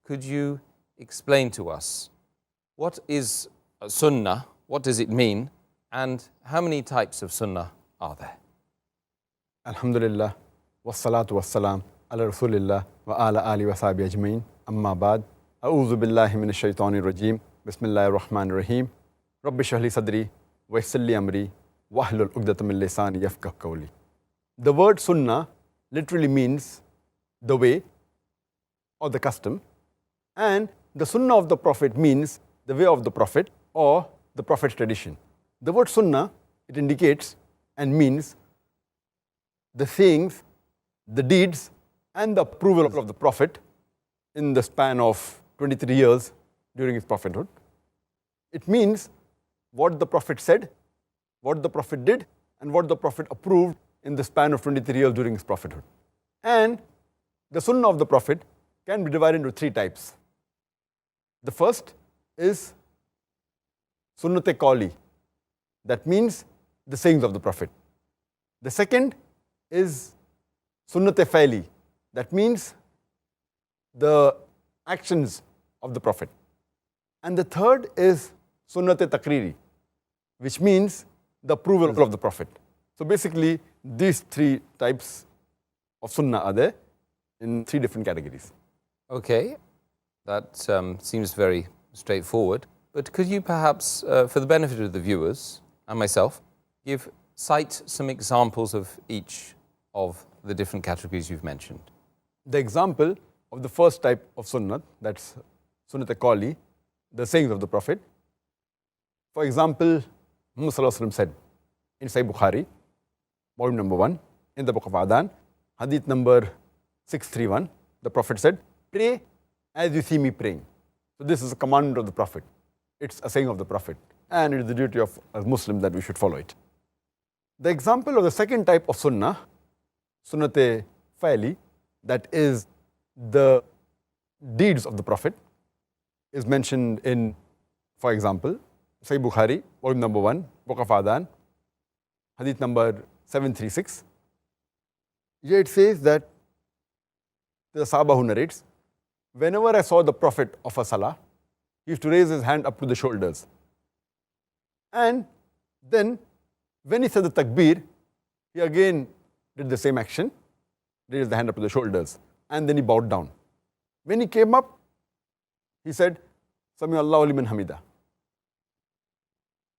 could you explain to us what is Sunnah, what does it mean, and how many types of Sunnah are there? Alhamdulillah, wassalatu wassalam ala rasulillah wa ala ali wa sahbihi ajmain, amma ba'd. A'udhu billahi minash shaitanir rajim. Bismillahir rahmanir rahim. Rabbi shrah li sadri wa yassir li amri wahlul 'uqdatam min lisani yafqahu qawli. The word Sunnah literally means the way or the custom, and the Sunnah of the Prophet means the way of the Prophet or the Prophet's tradition. The word Sunnah, it indicates and means the sayings, the deeds, and the approval of the Prophet in the span of 23 years during his prophethood. It means what the Prophet said, what the Prophet did, and what the Prophet approved in the span of 23 years during his prophethood. And the Sunnah of the Prophet can be divided into three types. The first is Sunnat-e Qawli, that means the sayings of the Prophet. The second is Sunnat-e Fa'li, that means the actions of the Prophet. And the third is Sunnat-e Takriri, which means the approval of the Prophet. So basically, these three types of Sunnah are there in three different categories. Okay, that seems very straightforward. But could you perhaps, for the benefit of the viewers and myself, cite some examples of each of the different categories you've mentioned? The example of the first type of Sunnah, that's Sunnat-e Qawli, the sayings of the Prophet. For example, Muhammad Sallallahu Alaihi Wasallam said in Sahih Bukhari, volume number 1, in the book of Adhan, hadith number 631, the Prophet said, "Pray as you see me praying." So this is a commandment of the Prophet. It's a saying of the Prophet, and it is the duty of a Muslim that we should follow it. The example of the second type of Sunnah, Sunnat-e Fa'li, that is the deeds of the Prophet, is mentioned in, for example, Sahih Bukhari, volume number 1, book of Adhan, hadith number 736. Here it says that the Sahaba who narrates, whenever I saw the Prophet of a Salah, he used to raise his hand up to the shoulders. And then, when he said the Takbir, he again did the same action, raised the hand up to the shoulders, and then he bowed down. When he came up, he said, Sami Allahu liman hamida,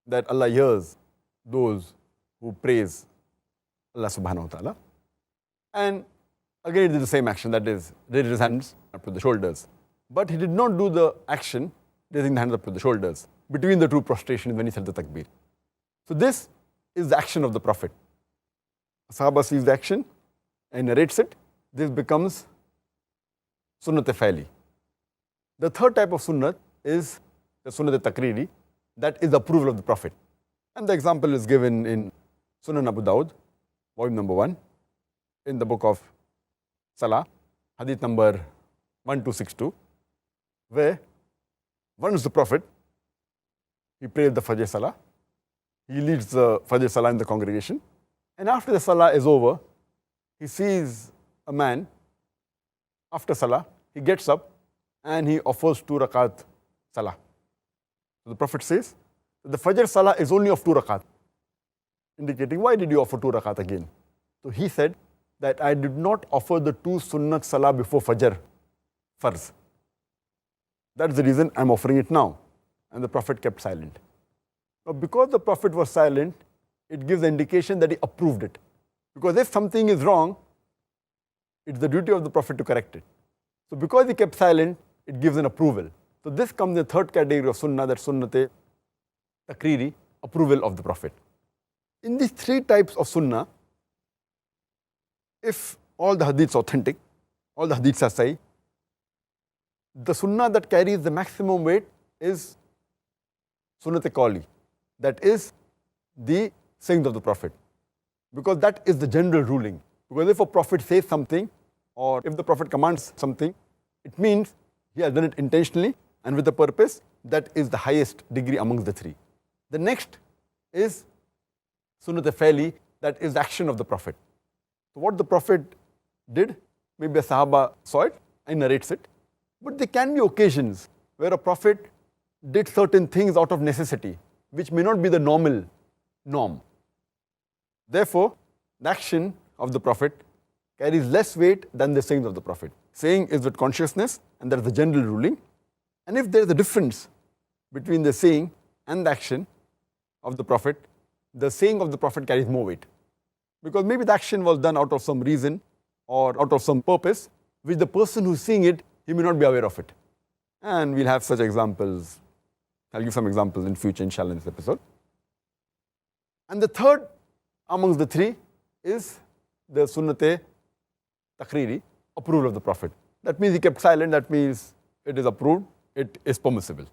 that Allah hears those who praise Allah subhanahu wa ta'ala. And again he did the same action, that is, raised his hands up to the shoulders. But he did not do the action, raising the hands up to the shoulders, between the two prostrations when he said the Takbir. So this is the action of the Prophet. Sahaba sees the action and narrates it. This becomes Sunnat-e Fa'li. The third type of Sunnah is the Sunnat-e Takriri, that is the approval of the Prophet. And the example is given in Sunan Abu Dawud, volume number 1, in the book of Salah, hadith number 1262, where once the Prophet, he prayed the Fajr Salah, he leads the Fajr Salah in the congregation, and after the Salah is over, he sees a man, after Salah, he gets up and he offers 2 rakat Salah. So the Prophet says, the Fajr Salah is only of 2 rakat, indicating, why did you offer 2 rakat again? So he said that I did not offer the 2 Sunnat Salah before Fajr, Farz. That's the reason I'm offering it now. And the Prophet kept silent. Now, because the Prophet was silent, it gives the indication that he approved it. Because if something is wrong, it's the duty of the Prophet to correct it. So because he kept silent, it gives an approval. So this comes in the third category of Sunnah, that Sunnat-e Takriri, approval of the Prophet. In these three types of Sunnah, if all the hadiths are authentic, all the hadiths are sahih, the Sunnah that carries the maximum weight is Sunnat-e Qawli, that is the sayings of the Prophet. Because that is the general ruling. Because if a Prophet says something, or if the Prophet commands something, it means he has done it intentionally and with a purpose. That is the highest degree amongst the three. The next is Sunnat-e Fa'li, that is the action of the Prophet. So what the Prophet did, maybe a Sahaba saw it and narrates it. But there can be occasions where a prophet did certain things out of necessity, which may not be the normal norm. Therefore, the action of the prophet carries less weight than the sayings of the prophet. Saying is with consciousness, and that is the general ruling. And if there is a difference between the saying and the action of the prophet, the saying of the prophet carries more weight. Because maybe the action was done out of some reason or out of some purpose, which the person who's seeing it, he may not be aware of it. And we'll have such examples. I'll give some examples in future, inshallah, in this episode. And the third amongst the three is the sunnate takriri, approval of the prophet. That means he kept silent, that means it is approved, it is permissible.